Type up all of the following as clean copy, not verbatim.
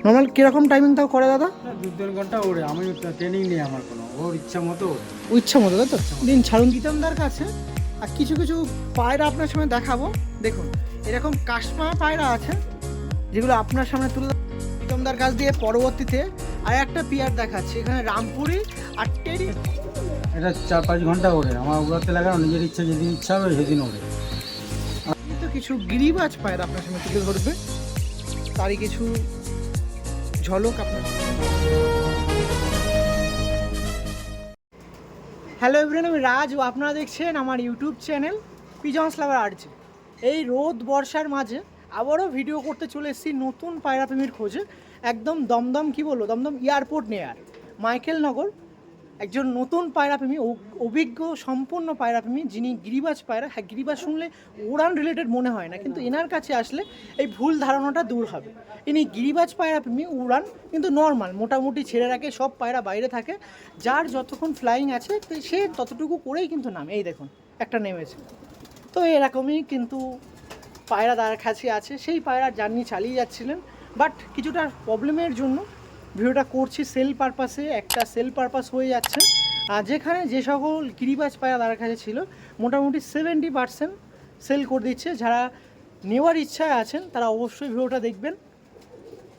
Normal কিরকম timing তাও করে দাদা? 2-3 ঘন্টা ওড়ে, আমি ট্রেনিং নেই আমার কোনো, ওর ইচ্ছা মতো ওড়ে। ইচ্ছা মতো, তাই তো? দিন ছাড়ুন প্রীতমদার কাছে। আর কিছু কিছু পায়রা আপনার সামনে দেখাবো। দেখুন এরকম কাশমা পায়রা আছে যেগুলো আপনার সামনে তুলে প্রীতমদার কাছ দিয়ে। পরবর্তীতে আর একটা পিয়ার দেখাচ্ছি, এখানে রামপুরি আর টেরি। এটা 4-5 ঘন্টা ওড়ে, আমার উড়াতে লাগে না, নিজের ইচ্ছা যেদিন ইচ্ছা হবে সেদিন ওড়ে। তো কিছু গিরিবাজ পায়রা আপনার সামনে তুলে ধরবে, তারই কিছু ঝলক আপনার। হ্যালো এভরিওয়ান, আমি রাজ ও আপনারা দেখছেন আমার ইউটিউব চ্যানেল পিজন্স লাভার আর্চি। এই রোদ বর্ষার মাঝে আবারও ভিডিও করতে চলে এসেছি নতুন পায়রা প্রেমীর খোঁজে। একদম দমদম কি বলবো, দমদম এয়ারপোর্ট নেয়ার মাইকেলনগর একজন নতুন পায়রাপ্রেমী, অভিজ্ঞ সম্পূর্ণ পায়রাপ্রেমী, যিনি গিরিবাজ পায়রা। হ্যাঁ, গিরিবাজ শুনলে উড়ান রিলেটেড মনে হয় না, কিন্তু এনার কাছে আসলে এই ভুল ধারণাটা দূর হবে। ইনি গিরিবাজ পায়রাপ্রেমী, উড়ান কিন্তু নর্মাল মোটামুটি ছেড়ে রাখে, সব পায়রা বাইরে থাকে, যার যতক্ষণ ফ্লাইং আছে তো সে ততটুকু করেই কিন্তু নামে। এই দেখুন একটা নেমেছে, তো এরকমই কিন্তু পায়রা তার কাছে আছে। সেই পায়রার জার্নি চালিয়ে যাচ্ছিলেন, বাট কিছুটা প্রবলেমের জন্য ভিডিওটা করছি সেল পারপাসে, একটা সেল পারপাস হয়ে যাচ্ছে। আর যেখানে যে সকল গিরিবাজ পায়রা তার কাছে ছিল মোটামুটি 70% সেল করে দিচ্ছে। যারা নেওয়ার ইচ্ছায় আছেন তারা অবশ্যই ভিডিওটা দেখবেন,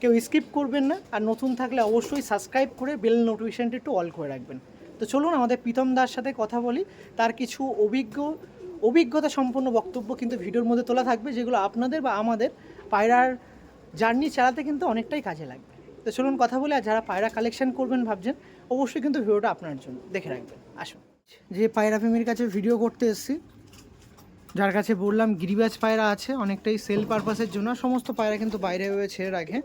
কেউ স্কিপ করবেন না। আর নতুন থাকলে অবশ্যই সাবস্ক্রাইব করে বেল নোটিফিকেশনটা একটু অল করে রাখবেন। তো চলুন আমাদের প্রীতম দার সাথে কথা বলি। তার কিছু অভিজ্ঞতা সম্পন্ন বক্তব্য কিন্তু ভিডিওর মধ্যে তোলা থাকবে, যেগুলো আপনাদের বা আমাদের পায়রার জার্নি চালাতে কিন্তু অনেকটাই কাজে লাগবে। তো চলুন কথা বলি। আর যারা পায়রা কালেকশন করবেন ভাবছেন, অবশ্যই কিন্তু ভিডিওটা আপনার জন্য দেখে রাখবেন। আসুন, যে পায়রা প্রেমীর কাছে ভিডিও করতে এসেছি, যার কাছে বললাম গিরিবাজ পায়রা আছে অনেকটাই সেল পারপাসের জন্য, সমস্ত পায়রা কিন্তু বাইরে হয়ে ছেড়ে রাখে।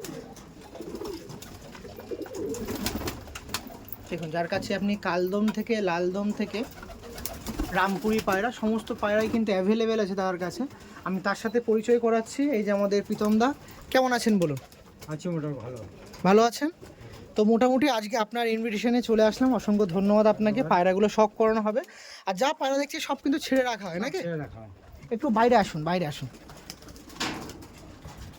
দেখুন যার কাছে আপনি কালদম থেকে লালদম থেকে রামপুরি পায়রা, সমস্ত পায়রাই কিন্তু অ্যাভেলেবেল আছে তার কাছে। আমি তার সাথে পরিচয় করাচ্ছি। এই যে আমাদের প্রীতম দা, কেমন আছেন বলুন? আচ্ছা, মোটামুটি ভালো। ভালো আছেন তো? মোটামুটি আজকে আপনার ইনভিটেশনে চলে আসলাম, অসংখ্য ধন্যবাদ আপনাকে। পায়রাগুলো শখ করানো হবে, আর যা পায়রা দেখছি সব কিন্তু ছেড়ে রাখা হয় নাকি? ছেড়ে রাখা হয়। একটু বাইরে আসুন, বাইরে আসুন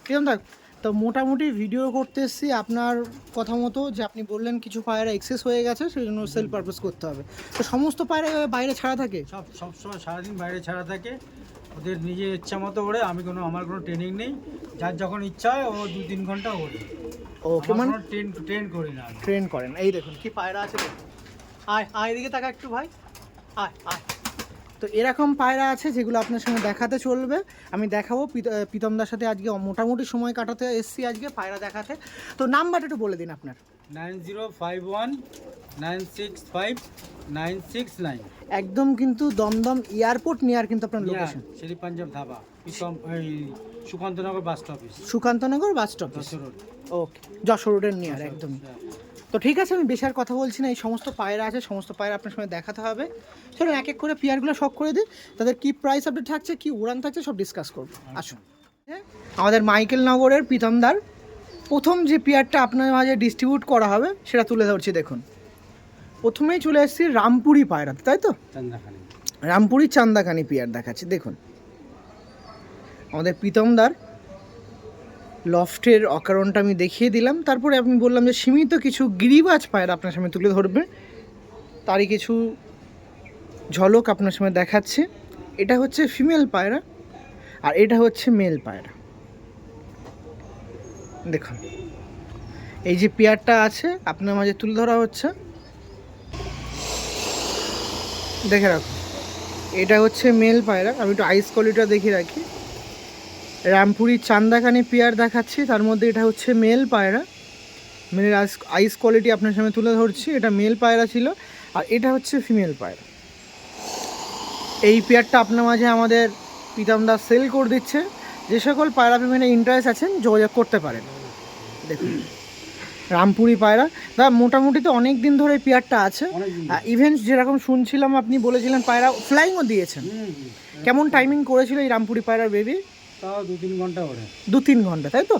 প্রীতম দা। তো মোটামুটি ভিডিও করতে এসেছি আপনার কথা মতো, যে আপনি বললেন কিছু পায়রা এক্সেস হয়ে গেছে, সেই জন্য সেল পারপাস করতে হবে। তো সমস্ত পায়রা বাইরে ছাড়া থাকে? সবসময় সারাদিন বাইরে ছাড়া থাকে, ওদের নিজের ইচ্ছা মতো ওড়ে। আমার কোনো ট্রেনিং নেই, যার যখন ইচ্ছা হয় ও 2-3 ঘন্টা ওড়ে। ওকে, মানে ট্রেন করি না। ট্রেন করেন। এই দেখুন কি পায়রা আছে দেখুন। আয় আয় এদিকে তাকা একটু ভাই, আয় আয়। তো এরকম পায়রা আছে যেগুলো আপনার সঙ্গে দেখাতে চলবে, আমি দেখাবো। প্রীতমদার সাথে আজকে মোটামুটি সময় কাটাতে এসেছি আজকে পায়রা দেখাতে। তো নাম্বারটা একটু বলে দিন আপনার। 9051965969। একদম কিন্তু দমদম এয়ারপোর্ট নিয়ার কিন্তু আপনার লোকেশন। Shri Punjab dhaba, Sukantanagar bus stoppage. Sukantanagar bus stoppage, okay, Jessore রোডের নিয়ার একদমই। তো ঠিক আছে, আমি বেশি আর কথা বলছি না। এই সমস্ত পায়রা আছে, সমস্ত পায়রা আপনার সঙ্গে দেখাতে হবে। চলুন এক এক করে পেয়ারগুলো শখ করে দিই, তাদের কি প্রাইস আপডেট থাকছে, কি উড়ান থাকছে, সব ডিসকাস করবো। আসুন, আমাদের মাইকেলনগরের প্রীতমদার প্রথম যে পেয়ারটা আপনার মাঝে ডিস্ট্রিবিউট করা হবে সেটা তুলে ধরছি। দেখুন প্রথমেই চলে এসেছি রামপুরি পায়রা, তাই তো? চান্দাখানি, রামপুরি চান্দাখানি পেয়ার দেখাচ্ছি। দেখুন আমাদের প্রীতমদার লফটের অকারণটা আমি দেখিয়ে দিলাম, তারপরে আমি বললাম যে সীমিত কিছু গিরিবাজ পায়রা আপনার সামনে তুলে ধরবে, তারই কিছু ঝলক আপনার সামনে দেখাচ্ছে। এটা হচ্ছে ফিমেল পায়রা আর এটা হচ্ছে মেল পায়রা। দেখুন এই যে পেয়ারটা আছে আপনার মাঝে তুলে ধরা হচ্ছে, দেখে রাখুন। এটা হচ্ছে মেল পায়রা। আমি একটু আইস কোয়ালিটিটা দেখিয়ে রাখি। রামপুরি চান্দাখানি পেয়ার দেখাচ্ছি, তার মধ্যে এটা হচ্ছে মেল পায়রা। মেলের আইস কোয়ালিটি আপনার সামনে তুলে ধরছি। এটা মেল পায়রা ছিল, আর এটা হচ্ছে ফিমেল পায়রা। এই পেয়ারটা আপনার মাঝে আমাদের প্রীতমদা সেল করে দিচ্ছে। যে সকল পায়রা প্রেমীরা ইন্টারেস্ট আছেন যোগাযোগ করতে পারেন। দেখুন রামপুরি পায়রা দা, মোটামুটি তো অনেক দিন ধরে এই পেয়ারটা আছে। ইভেন্টস যেরকম শুনছিলাম আপনি বলেছিলেন পায়রা ফ্লাইংও দিয়েছেন, কেমন টাইমিং করেছিল এই রামপুরি পায়রার বেবি? তাও 2-3 ঘন্টা ওড়ে। 2-3 ঘন্টা, তাই তো?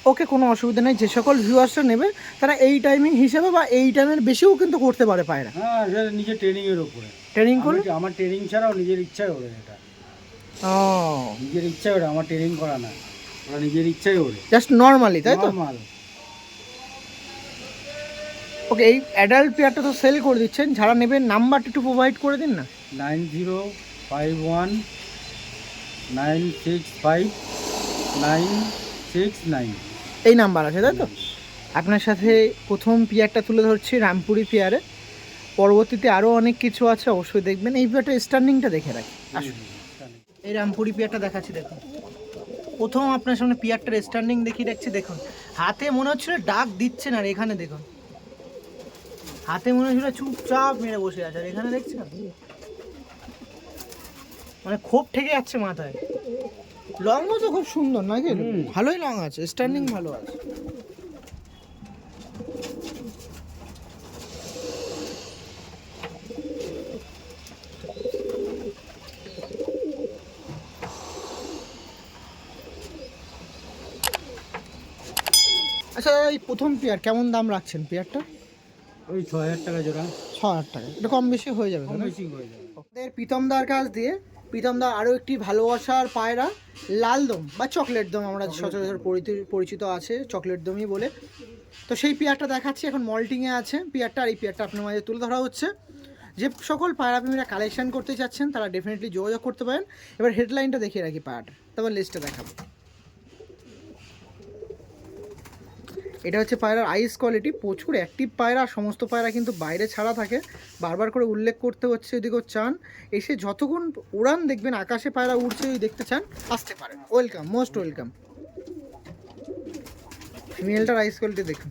ওকে, কোনো অসুবিধা নেই। যে সকল ভিউয়ার্সরা নেবে তারা এই টাইমিং হিসেবে বা এই টাইমের বেশিও কিন্তু করতে পারে পায়রা। হ্যাঁ, এটা নিজের ট্রেনিংয়ের উপরে ট্রেনিং করে। আমার ট্রেনিং ছাড়াও নিজের ইচ্ছায় ওড়ে। এটা ও, নিজের ইচ্ছায় ওড়ে, আমার ট্রেনিং করা না, ওরা নিজের ইচ্ছায় ওড়ে, জাস্ট নর্মালি, তাই তো? নরমাল। ওকে, এই অ্যাডাল্ট পেয়ারটা তো সেল করে দিচ্ছেন, যারা নেবেন নাম্বারটা একটু প্রোভাইড করে দিন না। 9051965969 এই নাম্বার আছে তাই তো? আপনার সাথে প্রথম পেয়ারটা তুলে ধরছি রামপুরি পেয়ারে, পরবর্তীতে আরও অনেক কিছু আছে, অবশ্যই দেখবেন। এই পেয়ারটা স্ট্যান্ডিংটা দেখে রাখি, আসুন। এই রামপুরি পেয়ারটা দেখাচ্ছি, দেখুন। প্রথম আপনার সামনে পেয়ারটার স্ট্যান্ডিং দেখিয়ে রাখছি, দেখুন। হাতে মনে হচ্ছিল ডাক দিচ্ছে না, আর এখানে দেখুন হাতে মনে হচ্ছিল চুপচাপ মেরে বসে আছে, আর এখানে দেখছেন মানে খুব ঠেকে যাচ্ছে মাথায়। লংও তো খুব সুন্দর নাকি? ভালোই লং আছে, স্ট্যান্ডিং ভালো আছে। আচ্ছা, এই প্রথম পেয়ার কেমন দাম রাখছেন পেয়ারটা? ওই 6000 টাকা জোড়া। 6000 টাকা, এটা কম বেশি হয়ে যাবে? কম বেশি হয়ে যাবে। আমাদের প্রীতমদার কাছ দিয়ে, প্রীতমদার আরও একটি ভালোবাসার পায়রা লাল দম বা চকলেট দম, আমরা সচরাচর পরিচিত আছে চকলেট দমই বলে। তো সেই পেয়ারটা দেখাচ্ছি, এখন মল্টিংয়ে আছে পেয়ারটা, আর এই পেয়ারটা আপনার মাঝে তুলে ধরা হচ্ছে। যে সকল পায়রা প্রেমীরা কালেকশন করতে চাচ্ছেন তারা ডেফিনেটলি যোগাযোগ করতে পারেন। এবার হেডলাইনটা দেখিয়ে রাখি পায়রাটা, তারপর লিস্টটা দেখাবো। এটা হচ্ছে পায়রার আইস কোয়ালিটি, প্রচুর অ্যাক্টিভ পায়রা। সমস্ত পায়রা কিন্তু বাইরে ছাড়া থাকে, বারবার করে উল্লেখ করতে হচ্ছে। যদি কেউ চান এসে যতক্ষণ উড়ান দেখবেন আকাশে পায়রা উড়ছে, যদি দেখতে চান আসতে পারেন, ওয়েলকাম, মোস্ট ওয়েলকাম। ফিমেলটার আইস কোয়ালিটি দেখুন।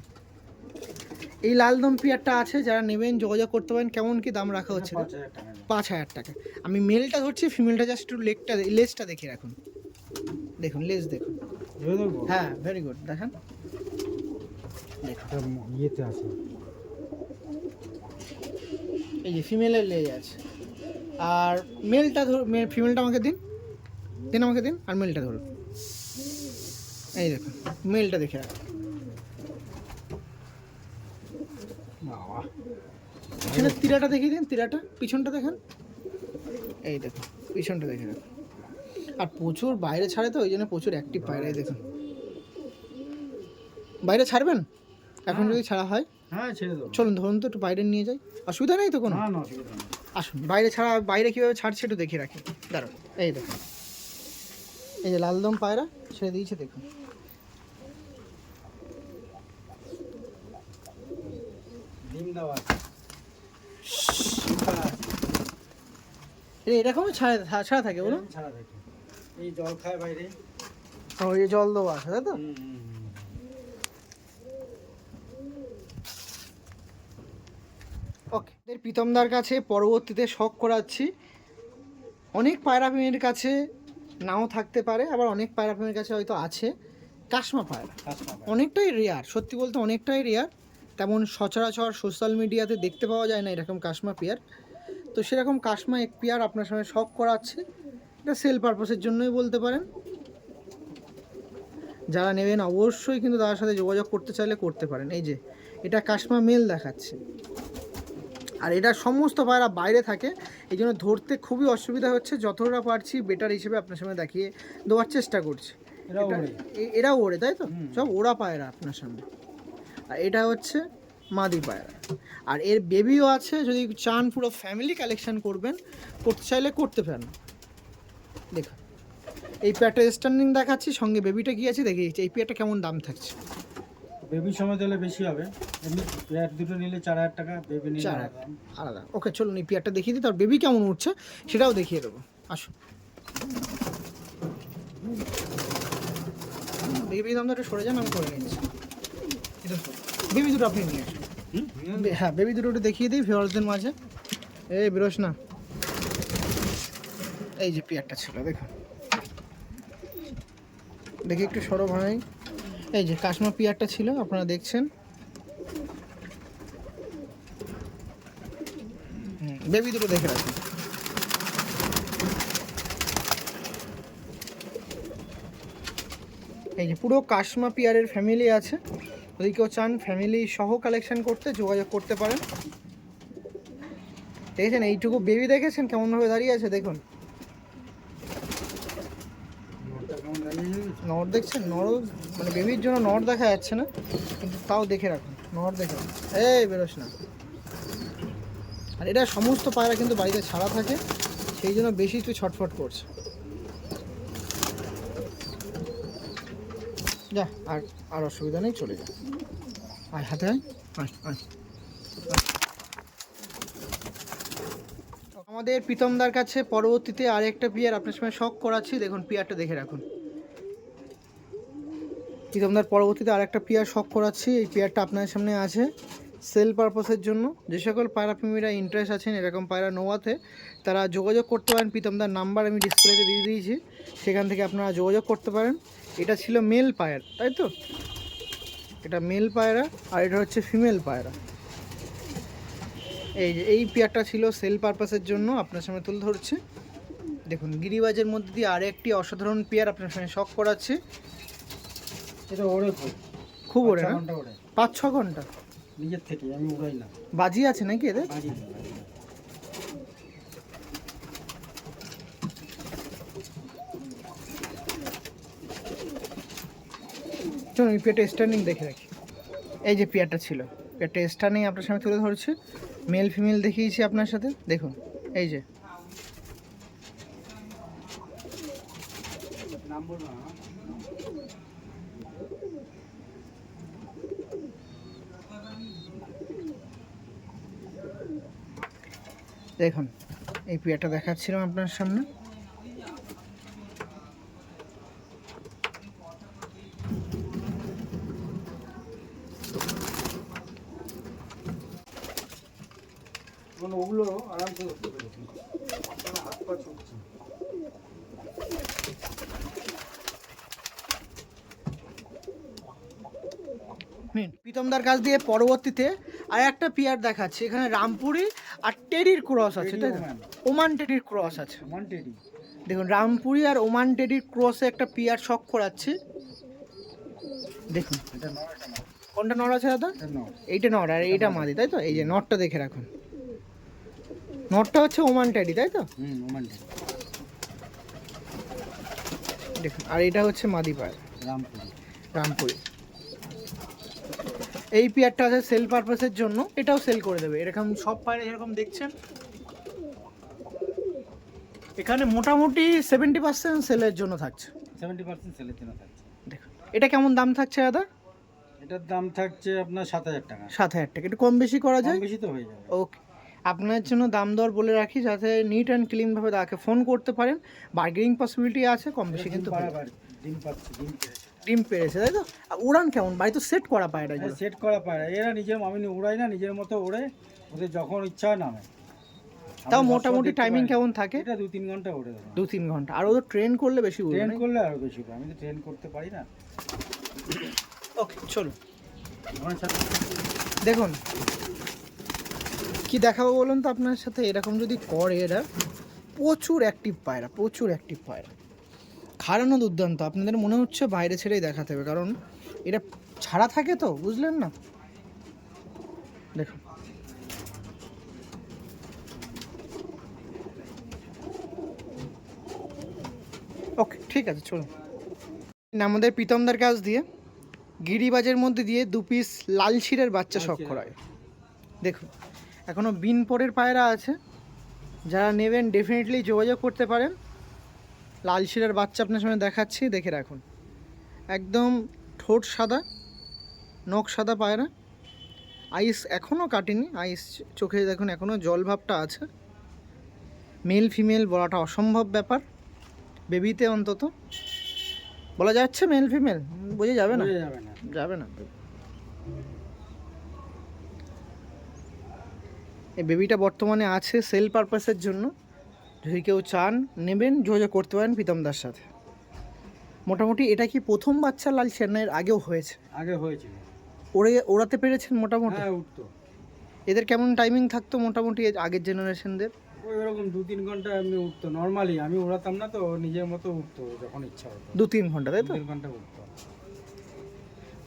এই লালদম পেয়ারটা আছে, যারা নেবেন যোগাযোগ করতে পারেন। কেমন কি দাম রাখা হচ্ছে? 5000 টাকা। আমি মেলটা ধরছি, ফিমেলটা জাস্ট একটু লেজটা দেখে রাখুন, দেখুন লেজ দেখুন। হ্যাঁ, ভেরি গুড, দেখেন ইয়েতে আছে, এই যে ফিমেলের লেজ আছে। আর মেলটা ফিমেলটা আমাকে দিন, আমাকে দিন, আর মেলটা ধরুন। এই দেখুন মেলটা দেখে রাখুন। এখানে তিরাটা দেখিয়ে দিন, তিরাটা পিছনটা দেখেন, এই দেখুন পিছনটা দেখে রাখুন। আর প্রচুর বাইরে ছাড়ে তো, ওই জন্য প্রচুর অ্যাক্টিভ পায়রা। এই দেখুন, বাইরে ছাড়বেন এখন? যদি ছাড়া হয় হ্যাঁ ছেড়ে দেবো। চলুন, ধরুন তো একটু বাইরে নিয়ে যাই, অসুবিধা নেই তো কোনো? না, অসুবিধা নেই। আসুন, বাইরে ছাড়া, বাইরে কীভাবে ছাড়ছে একটু দেখিয়ে রাখি, দাঁড়ান। এই দেখুন, এই যে লালদম পায়রা ছেড়ে দিয়েছে, দেখুন। ডিম দেওয়া এরকমই ছাড়া থাকে, বলুন? ছাড়া থাকে, এই জল খায় বাইরে। ওই যে জল দেওয়া আছে তাই তো? ওকে, প্রীতমদার কাছে পরবর্তীতে শখ করাচ্ছি। অনেক পায়রা প্রেমীর কাছে নাও থাকতে পারে, আবার অনেক পায়রা প্রেমীর কাছে হয়তো আছে কাশমা পায়রা। অনেকটাই রেয়ার, সত্যি বলতে অনেকটাই রেয়ার। তেমন সচরাচর সোশ্যাল মিডিয়াতে দেখতে পাওয়া যায় না এরকম কাশমা পেয়ার। তো সেরকম কাশমা এক পেয়ার আপনার সঙ্গে শখ করাচ্ছে। এটা সেল পারপাসের জন্যই বলতে পারেন। যারা নেবেন অবশ্যই কিন্তু তার সাথে যোগাযোগ করতে চাইলে করতে পারেন। এই যে এটা কাশমা মেল দেখাচ্ছে, আর এটা সমস্ত পায়রা বাইরে থাকে, এই জন্য ধরতে খুবই অসুবিধা হচ্ছে। যতটা পারছি বেটার হিসেবে আপনার সামনে দেখিয়ে দেওয়ার চেষ্টা করছি। এরাও ওড়ে তাই তো? সব ওড়া পায়রা আপনার সামনে। আর এটা হচ্ছে মাদি পায়রা, আর এর বেবিও আছে। যদি চান পুরো ফ্যামিলি কালেকশন করতে চাইলে করতে পারেন। দেখুন এই পেয়ারটা স্ট্যান্ডিং দেখাচ্ছি, সঙ্গে বেবিটা কি আছে দেখিয়েছি। এই পেয়ারটা কেমন দাম থাকছে? বেবি সময় দিলে বেশি হবে, এমনি পেয়ার দুটো নিলে 4000 টাকা, বেবি নিলে 4000 আলাদা। ওকে চলুন এই পেয়ারটা দেখিয়ে দিই, তার বেবি কেমন উঠছে সেটাও দেখিয়ে দেবো। আসুন, বেবি দামটা একটু সরে যান, আমি করে নিচ্ছি। বেবি দুটো আপনি নিয়ে আসুন। হ্যাঁ, বেবি দুটো একটু দেখিয়ে দিই ভিউয়ার্সদের মাঝে। এই বেরোস না, এই যে পেয়ারটা ছিল দেখুন, দেখি একটু সরো ভাই। এই যে কাশমা পেয়ারটা ছিল, আপনারা দেখছেন। বেবি দুটো দেখে রাখুন। এই যে পুরো কাশমা পিয়ারের ফ্যামিলি আছে, যদি কেউ চান ফ্যামিলি সহ কালেকশন করতে যোগাযোগ করতে পারেন। দেখেছেন এইটুকু বেবি, দেখেছেন কেমনভাবে দাঁড়িয়ে আছে? দেখুন নর দেখছেন, নর মানে বেবির জন্য নর দেখা যাচ্ছে না, কিন্তু তাও দেখে রাখুন। নর দেখে এই বেরোস না। আর এটা সমস্ত পায়রা কিন্তু বাড়িতে ছাড়া থাকে, সেই জন্য বেশি একটু ছটফট করছে। যা, আর অসুবিধা নেই, চলে যা। আয় হাতে আয়, আয় আয়। আমাদের প্রীতমদার কাছে পরবর্তীতে আরেকটা পিয়ার আপনার সময় শখ করাচ্ছি, দেখুন পিয়ারটা দেখে রাখুন। প্রীতমদার পরবর্তীতে আরেকটা পিয়ার শখ করাচ্ছি, এই পিয়ারটা আপনাদের সামনে আছে সেল পারপাসের জন্য। যে সকল পায়রা প্রেমীরা ইন্টারেস্ট আছেন এরকম পায়রা নেওয়াতে, তারা যোগাযোগ করতে পারেন। প্রীতমদার নাম্বার আমি ডিসপ্লেতে দিয়ে দিয়েছি, সেখান থেকে আপনারা যোগাযোগ করতে পারেন। এটা ছিল মেল পায়রা, তাই তো? এটা মেল পায়রা আর এটা হচ্ছে ফিমেল পায়রা। এই যে এই পেয়ারটা ছিল সেল পারপাসের জন্য, আপনার সামনে তুলে ধরছে। দেখুন গিরিবাজের মধ্যে দিয়ে আরও একটি অসাধারণ পেয়ার আপনার সামনে শখ করাচ্ছে। এটা ওড়ে খুব ওড়ে না? 5-6 ঘন্টা নিজের থেকে, আমি উড়াই না। বাজি আছে নাকি এদের? বাজি নেই। চলুন এই পেয়ারটা স্ট্যান্ডিং দেখে রাখি। এই যে পেয়ারটা ছিল, পেয়ারটা স্ট্যান্ডিং আপনার সামনে তুলে ধরছে। মেল ফিমেল দেখিয়েছি আপনার সাথে, দেখুন এই যে। দেখুন এই পেয়ারটা দেখাচ্ছিলাম আপনার সামনে। ওগুলো আরামসে করতে পেরেছি, হাত পা ছুটছে। প্রীতমদার কাছ দিয়ে পরবর্তীতে আর একটা পিয়ার দেখাচ্ছি। এখানে রামপুরি আর টেডির ক্রস আছে, তাই তো? ওমান টেডির ক্রস আছে। ওমান টেডি, দেখুন রামপুরি আর ওমান টেডির ক্রসে একটা পিয়ার শখ করাচ্ছি। দেখুন এটা নয়, এটা নয়। কোনটা নর আছে দাদা? এটা নয়। এইটা নর আর এইটা মাদি, তাই তো? এই যে নরটা দেখে রাখুন, নরটা হচ্ছে ওমান টেডি, তাই তো? Oman teddy. দেখুন আর এটা হচ্ছে মাদি পায়রা রামপুরি। রামপুরি। এই পেয়ারটা আছে সেল পারপাসের জন্য, এটাও সেল করে দেবে। এরকম সব পায়রা যেরকম দেখছেন, এখানে মোটামুটি 70% সেলের জন্য থাকছে। 70% সেলের জন্য থাকছে। দেখুন এটা কেমন দাম থাকছে দাদা? এটার দাম থাকছে আপনার 7,000 টাকা। 7,000 টাকা, একটু কম বেশি করা যায়? কম বেশি তো হয়ে যাবে। ওকে, আপনার জন্য দাম দর বলে রাখি, যাতে নিট অ্যান্ড ক্লিনভাবে তাকে ফোন করতে পারেন। বার্গেনিং পসিবিলিটি আছে, কম বেশি কিন্তু হয়ে যাবে। ডিম পাচ্ছে, ডিম পেড়েছে। ডিম পেরেছে, তাই তো? আর উড়ান কেমন? বাড়ি তো সেট করা পায়রা এগুলো। সেট করা পায়রা, এরা নিজের, আমি উড়াই না, নিজের মতো ওড়ে, ওদের যখন ইচ্ছা হয় নামে। তাও মোটামুটি টাইমিং কেমন থাকে? এটা 2-3 ঘন্টা ওড়ে দেবো। 2-3 ঘন্টা। আর ওদের ট্রেন করলে বেশি উড়বে? ট্রেন করলে আরো বেশি উড়ে, আমি তো ট্রেন করতে পারি না। ওকে চলো আমার সাথে দেখুন কি দেখাবো বলুন তো আপনার সাথে। এরকম যদি করে, এরা প্রচুর অ্যাক্টিভ পায়রা, প্রচুর অ্যাক্টিভ পায়রা। খাড়ানো দুর্দান্ত, আপনাদের মনে হচ্ছে বাইরে ছেড়েই দেখাতে হবে, কারণ এটা ছাড়া থাকে তো, বুঝলেন না? দেখুন ওকে ঠিক আছে চলুন। আমাদের প্রীতমদার কাছ দিয়ে গিরিবাজের মধ্যে দিয়ে 2 পিস লাল শিরের বাচ্চা শখ করায়। দেখুন এখনও বিন পরের পায়রা আছে, যারা নেবেন ডেফিনেটলি যোগাযোগ করতে পারেন। লাল শিরের বাচ্চা আপনার সামনে দেখাচ্ছি, দেখে রাখুন। একদম ঠোঁট সাদা, নখ সাদা পায়রা। আইস এখনও কাটেনি, আইস চোখে দেখুন এখনও জল ভাবটা আছে। মেল ফিমেল বলাটা অসম্ভব ব্যাপার, বেবিতে অন্তত বলা যাচ্ছে মেল ফিমেল, বোঝা যাবে না, যাবে না। এই বেবিটা বর্তমানে আছে সেল পারপাসের জন্য, যদি কেউ চান নেবেন যোগাযোগ করতে পারেন প্রীতমদার সাথে। মোটামুটি এটা কি প্রথম বাচ্চা লাল চেন্নাইয়ের আগেও হয়েছে? আগে হয়েছিল। ওড়াতে পেরেছেন মোটামুটি? হ্যাঁ উঠতো। এদের কেমন টাইমিং থাকতো মোটামুটি আগের জেনারেশনদের? ওই রকম 2-3 ঘন্টা এমনি উঠতো নর্মালি, আমি ওড়াতাম না তো, নিজের মতো উঠতো যখন ইচ্ছা হতো। 2-3 ঘন্টা, তাই তো? 2-3 ঘন্টা উঠতো।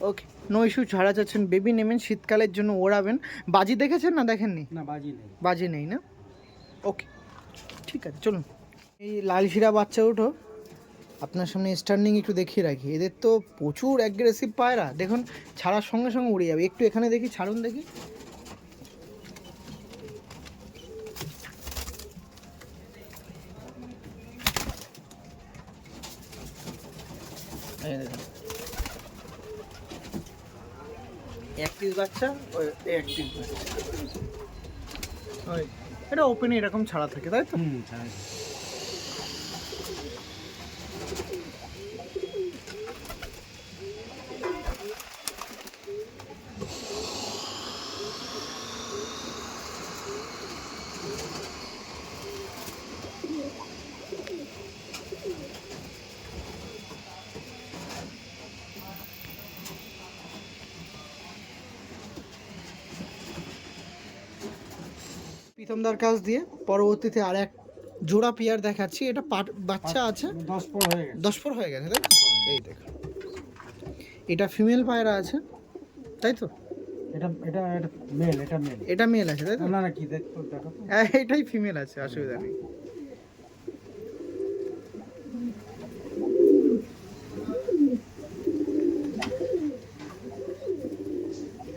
ওকে নো ইস্যু, ছাড়া যাচ্ছেন। বেবি নেবেন শীতকালের জন্য, ওড়াবেন। বাজি দেখেছেন না দেখেননি? না বাজি নেই। বাজি নেই না? ওকে ঠিক আছে চলুন। এই লাল শিরা বাচ্চা উঠো আপনার সামনে স্ট্যান্ডিং একটু দেখিয়ে রাখি, এদের তো প্রচুর অ্যাগ্রেসিভ পায়রা, দেখুন ছাড়ার সঙ্গে সঙ্গে উড়ে যাবে। একটু এখানে দেখি, ছাড়ুন দেখি। এই দেখুন, এক পিস বাচ্চা, ওই এক পিস বাচ্চা, ওই এটা ওপেনে এরকম ছাড়া থাকে, তাই তো? প্রীতমদার কাছ দিয়ে পরবর্তীতে আর এক জোড়া পেয়ার দেখাচ্ছি। এটা বাচ্চা আছে, 10 পর হয়ে গেছে। 10 পর হয়ে গেছে, তাই তো? এই দেখুন, এটা ফিমেল পায়রা আছে, তাই তো? এটা এটা এটা মেল, এটা মেল। এটা মেল আছে, তাই তো? না না, কি দেখো দেখো তো। হ্যাঁ, এটাই ফিমেল আছে, অসুবিধা নেই।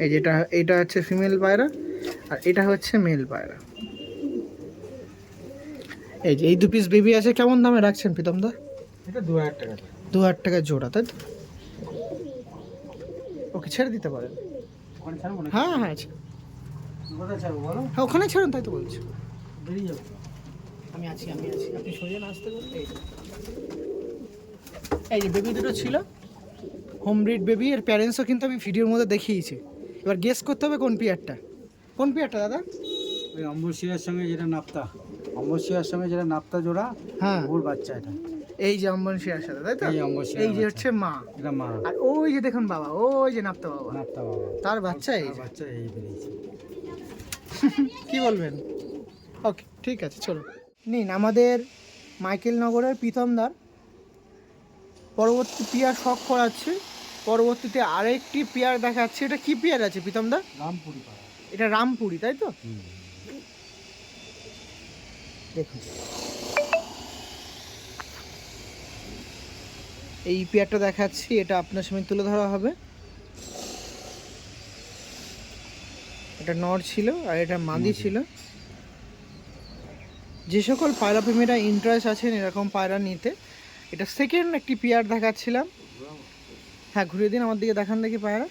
এই যেটা, এটা হচ্ছে ফিমেল পায়রা আর এটা হচ্ছে মেল পায়রা। এই যে এই দু পিস বেবি আছে, কেমন দামে রাখছেন প্রীতমদা? এটা 2000 টাকা। 2000 টাকা জোড়া, তাই তো? ওকে ছেড়ে দিতে পারেন। ওখানে ছাড়বো না? হ্যাঁ হ্যাঁ, কোথায় ছাড়বো বলো? হ্যাঁ ওখানে ছাড়ুন, তাই তো বলছি। বেরিয়ে যাবো। আমি আছি, আপনি সরিয়ে না আসতে বলুন। এই যে বেবি দুটো ছিল, হোম ব্রিড বেবি, এর প্যারেন্টসও কিন্তু আমি ভিডিওর মধ্যে দেখিয়েছি। এবার গেস করতে হবে কোন পেয়ারটা। কোন পেয়ারটা দাদা? ওই অম্বরশিয়ার সঙ্গে যেটা নাপ্তা, অম্বরশিয়ার সঙ্গে যেটা নাপ্তা জোড়া, হ্যাঁ, ওর বাচ্চা এটা। এই যে অম্বরশিয়ার সাথে, তাই তো? এই অম্বরশিয়ার এই যে বাচ্চা। হচ্ছে মা, এটা মা। আর ওই যে দেখুন বাবা, ওই যে নাপ্তা বাবা, নাপ্তা বাবা। তার বাচ্চা এই তার যে। বাচ্চা এই বেরিয়েছে। কি বলবেন? ওকে, ঠিক আছে, চলো নিন। আমাদের মাইকেল নগরের প্রীতমদার পরবর্তী পেয়ার শখ করাচ্ছে। পরবর্তীতে আরেকটি পেয়ার দেখাচ্ছে। এটা কি পেয়ার আছে প্রীতমদা? রামপুরি পাড়া। এটা রামপুরি, তাই তো? দেখুন এই পেয়ারটা দেখাচ্ছি, এটা আপনার সামনে তুলে ধরা হবে। এটা নর ছিল আর এটা মাদি ছিল। যে সকল পায়রা প্রেমীরা ইন্টারেস্ট আছেন এরকম পায়রা নিতে, এটা সেকেন্ড একটি পেয়ার দেখাচ্ছিলাম। হ্যাঁ, ঘুরিয়ে দিন আমার দিকে, দেখান দেখি পায়রা।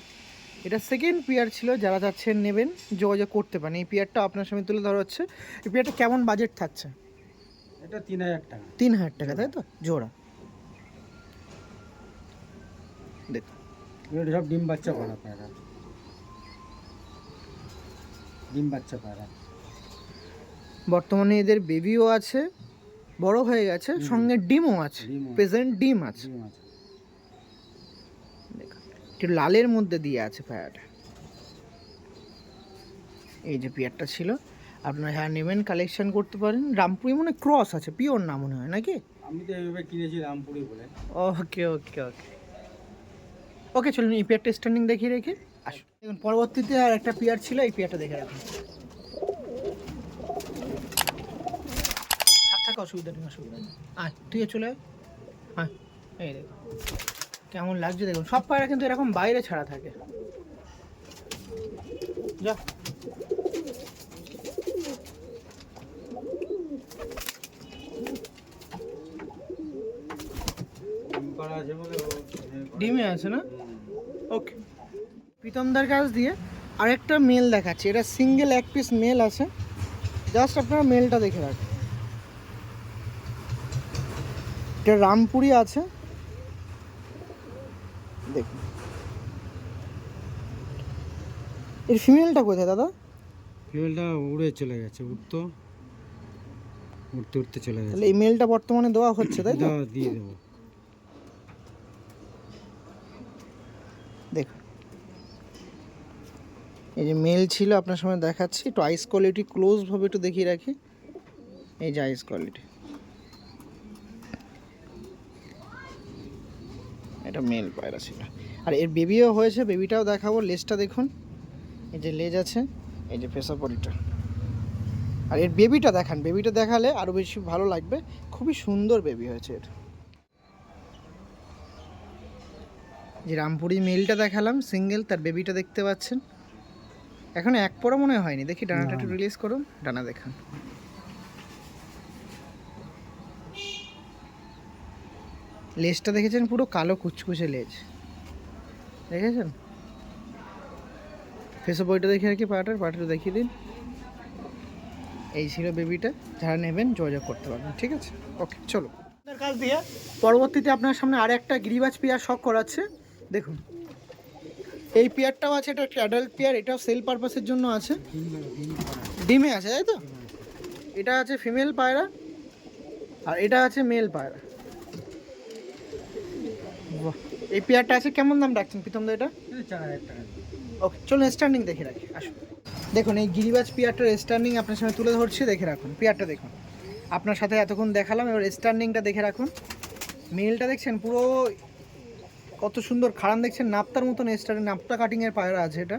এটা সেকেন্ড পেয়ার ছিল, যারা চাচ্ছেন নেবেন যোগাযোগ করতে পারেন। এই পেয়ারটা আপনার সামনে তুলে ধরা হচ্ছে। এই পেয়ারটা কেমন বাজেট থাকছে? এটা 3000 টাকা। 3000 টাকা, তাই তো? জোড়া। দেখুন এটা সব ডিম বাচ্চা পাড়া পায়রা, ডিম বাচ্চা পায়রা। বর্তমানে এদের বেবিও আছে, বড় হয়ে গেছে, সঙ্গে ডিমও আছে, ডিমও। প্রেজেন্ট ডিম আছে। ডিম আছে। দেখুন একটু লালের মধ্যে দিয়ে আছে পেয়ারটা। এই যে পেয়ারটা ছিল, আপনারা যারা নেবেন কালেকশন করতে পারেন। রামপুরি মনে হয় ক্রস আছে, পিওর না মনে হয়, নাকি? আমি তো এইভাবে কিনেছি রামপুরি বলে। ওকে ওকে ওকে ওকে, চলুন এই পেয়ারটা স্ট্যান্ডিং দেখিয়ে রেখে আসুন। দেখুন পরবর্তীতে আর একটা পেয়ার ছিল, এই পেয়ারটা দেখে রাখুন। থাক, অসুবিধা নেই, অসুবিধা নেই। আয় তুই চলে আয়। হ্যাঁ, এই দেখুন কেমন লাগছে দেখুন। সব পায়রা কিন্তু এরকম বাইরে ছাড়া থাকে। যা, ডিম পাড়া আছে বলে ডিমে আছে না? ওকে, প্রীতমদার কাছ দিয়ে আরেকটা মেল দেখাচ্ছি। এটা সিঙ্গেল এক পিস মেল আছে, জাস্ট আপনারা মেলটা দেখে রাখুন। এটা রামপুরি আছে, দেখুন। এর ফিমেলটা কোথায় দাদা? ফিমেলটা উড়ে চলে গেছে, উঠতে উঠতে চলে গেছে। তাহলে এই মেলটা বর্তমানে দেওয়া হচ্ছে, তাই তো? দিয়ে দেবো। দেখুন এই যে মেল ছিল, আপনার সামনে দেখাচ্ছি। একটু আইস কোয়ালিটি ক্লোজভাবে একটু দেখিয়ে রাখি। এই যে আইস কোয়ালিটি, এটা মেল পায়রা ছিল। আর এর বেবিও হয়েছে, বেবিটাও দেখাবো। লেজটা দেখুন, এই যে লেজ আছে, এই যে পেশাপরিটা। আর এর বেবিটা দেখান, বেবিটা দেখালে আরও বেশি ভালো লাগবে। খুবই সুন্দর বেবি হয়েছে এটা। যে রামপুরি মেলটা দেখালাম সিঙ্গেল, তার বেবিটা দেখতে পাচ্ছেন। এখন এক পরা মনে হয়নি, দেখি ডানাটা একটু রিলিজ করুন, ডানা দেখান। লেজটা দেখেছেন, পুরো কালো কুচকুচে লেজ দেখেছেন। ফেসো বইটা দেখে আর কি পাটাটা দেখিয়ে দিন। এই ছিল বেবিটা, যারা নেবেন যোগাযোগ করতে পারবেন, ঠিক আছে। ওকে চলো আপনার কাছ দিয়ে পরবর্তীতে আপনার সামনে আর একটা গিরিবাজ পেয়ার শখ করাচ্ছে। দেখুন এই পেয়ারটাও আছে, এটা একটা অ্যাডাল্ট পেয়ার, এটাও সেল পারপাসের জন্য আছে, ডিমে আছে তাই তো। এটা আছে ফিমেল পায়রা আর এটা আছে মেল পায়রা। বাহ, এই পেয়ারটা আছে, কেমন দাম রাখছেন প্রীতম দা এটা? 4000 টাকা। ওকে চলুন স্ট্যান্ডিং দেখে রাখি, আসুন। দেখুন এই গিরিবাজ পেয়ারটার স্ট্যান্ডিং আপনার সামনে তুলে ধরছি, দেখে রাখুন। পেয়ারটা দেখুন, আপনার সাথে এতক্ষণ দেখালাম, এবার স্ট্যান্ডিংটা দেখে রাখুন। মেলটা দেখছেন পুরো কত সুন্দর খাড়ান, দেখছেন নাপ্তার মতন স্টার, নাপ্তা কাটিংয়ের পায়রা আছে, এটা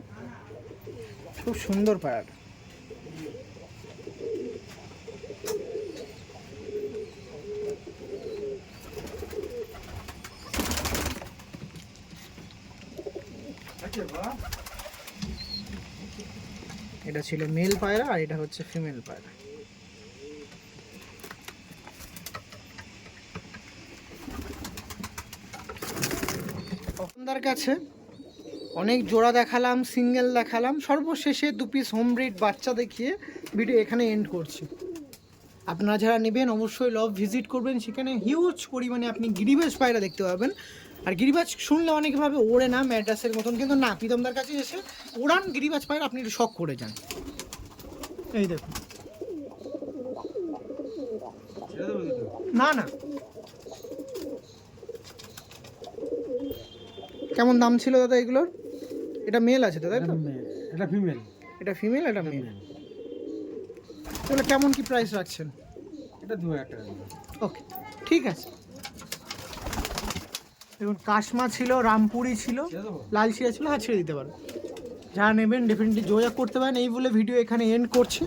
খুব সুন্দর পায়রা। এটা ছিল মেল পায়রা আর এটা হচ্ছে ফিমেল পায়রা। আপনার কাছে অনেক জোড়া দেখালাম, সিঙ্গেল দেখালাম, সর্বশেষে 2 পিস হোম ব্রিড বাচ্চা দেখিয়ে ভিডিও এখানে এন্ড করছি। আপনারা যারা নেবেন অবশ্যই লব ভিজিট করবেন, সেখানে হিউজ পরিমাণে আপনি গিরিবাজ পায়রা দেখতে পাবেন। আর গিরিবাজ শুনলে অনেকে ভাবে ওড়ে না ম্যাড্রাসের মতন, কিন্তু না, প্রীতমদার কাছে এসে উড়ান গিরিবাজ পায়রা আপনি একটু শখ করে যান। এই দেখুন, না না কেমন দাম ছিল দাদা এগুলোর? এটা মেল আছে দাদা, তাই তো? এটা ফিমেল। এটা ফিমেল, এটা মেল। তাহলে কেমন কি প্রাইস রাখছেন? এটা 2000 টাকা। ওকে ঠিক আছে। দেখুন কাশমা ছিল, রামপুরি ছিল, লালশিয়া ছিল, হাত ছেড়ে দিতে পারেন। যারা নেবেন ডেফিনেটলি যোগাযোগ করতে পারেন। এই বলে ভিডিও এখানে এন্ড করছি।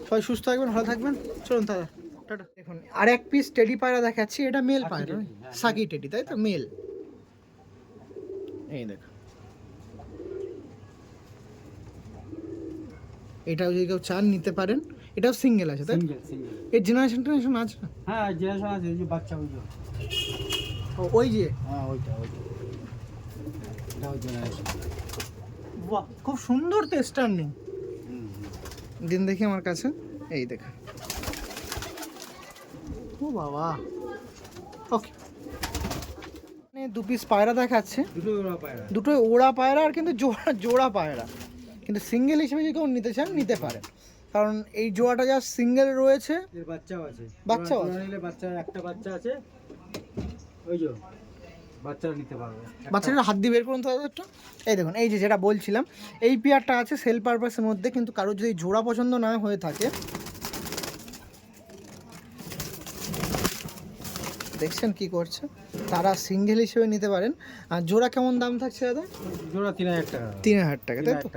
সবাই সুস্থ থাকবেন, ভালো থাকবেন, চলুন দাদা টাটা। দেখুন আর এক পিস টেডি পায়রা দেখাচ্ছি, এটা মেল পায়রা, সাকি টেডি তাই তো, মেল। এই দেখুন, এটাও যদি কেউ চান নিতে পারেন, এটাও সিঙ্গেল আছে তাই? সিঙ্গেল। এর জেনারেশন আছে? হ্যাঁ জেনারেশন আছে, যে বাচ্চা ওই যে, ওই যে, হ্যাঁ ওইটা এটা ওই জেনারেশন। বাহ খুব সুন্দর তো স্ট্যান্ডিং। দিন দেখি আমার কাছে, এই দেখুন, ও বাবা। ওকে 2 পিস পায়রা দেখাচ্ছে, দুটোই ওড়া পায়রা আর কিন্তু জোড়া পায়রা, কিন্তু সিঙ্গেল হিসেবে যদি কেউ নিতে চান নিতে পারেন, কারণ এই জোড়াটা যা সিঙ্গেল রয়েছে। এর বাচ্চাও আছে, বাচ্চাও আছে, নিলে বাচ্চা একটা বাচ্চা আছে, ওই যে বাচ্চা নিতে পারবে। বাচ্চাটা হাত দিয়ে বের করুন তো একটা। এই দেখুন, এই যে যেটা বলছিলাম, এই পেয়ারটা আছে সেল পারপাসের মধ্যে, কিন্তু কারোর যদি জোড়া পছন্দ না হয়ে থাকে, দেখছেন কি করছে, তারা সিঙ্গেল হিসেবে নিতে পারেন। আর জোড়া কেমন দাম থাকছে দাদা? জোড়া 3000 টাকা। 3000 টাকা তাই তো?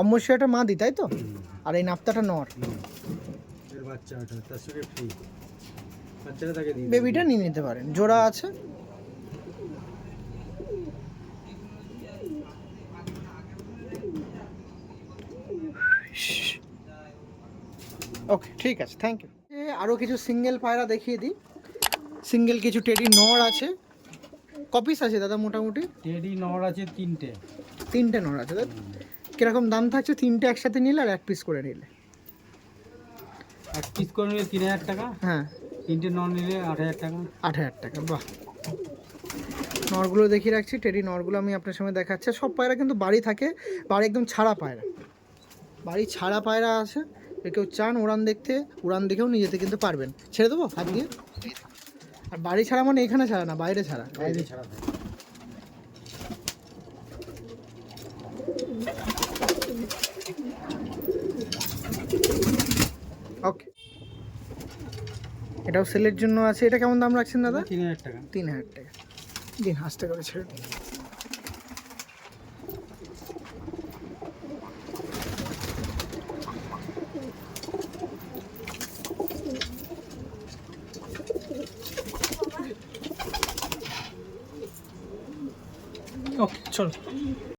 অম্বশিয়াটা মাদি তাই তো, আর এই নাপ্তাটা নর। এর বাচ্চা ওটা তার সঙ্গে ফ্রি, বাচ্চাটা তাকে দিয়ে বেবিটা নিয়ে নিতে পারেন, জোড়া আছে। ওকে ঠিক আছে, থ্যাংক ইউ। আরও কিছু সিঙ্গেল পায়রা দেখিয়ে দিই। সিঙ্গেল কিছু টেডি নর আছে, কপিস আছে দাদা মোটামুটি? টেডি নর আছে তিনটে নর আছে তাই? কিরকম দাম থাকছে তিনটে একসাথে নিলে আর এক পিস করে নিলে? এক পিস করে নিলে 3000 টাকা। হ্যাঁ, তিনটে নর নিলে 8000 টাকা। 8000 টাকা, বাহ। নরগুলো দেখিয়ে রাখছি, টেডি নরগুলো আমি আপনার সামনে দেখাচ্ছি। সব পায়রা কিন্তু বাড়ি থাকে, বাড়ি একদম ছাড়া পায়রা, বাড়ি ছাড়া পায়রা আছে। কেউ চান উড়ান দেখতে, উড়ান দেখেও নিয়ে যেতে কিন্তু পারবেন। ছেড়ে দেবো হাত দিয়ে? আর বাড়ি ছাড়া মানে এখানে ছাড়া না, বাইরে ছাড়া। বাইরে ছাড়া। ওকে, এটাও সেলের জন্য আছে। এটা কেমন দাম রাখছেন দাদা? 3000 টাকা। 3000 টাকা দিন, আস্তে করে ছেড়ে দিন। চলো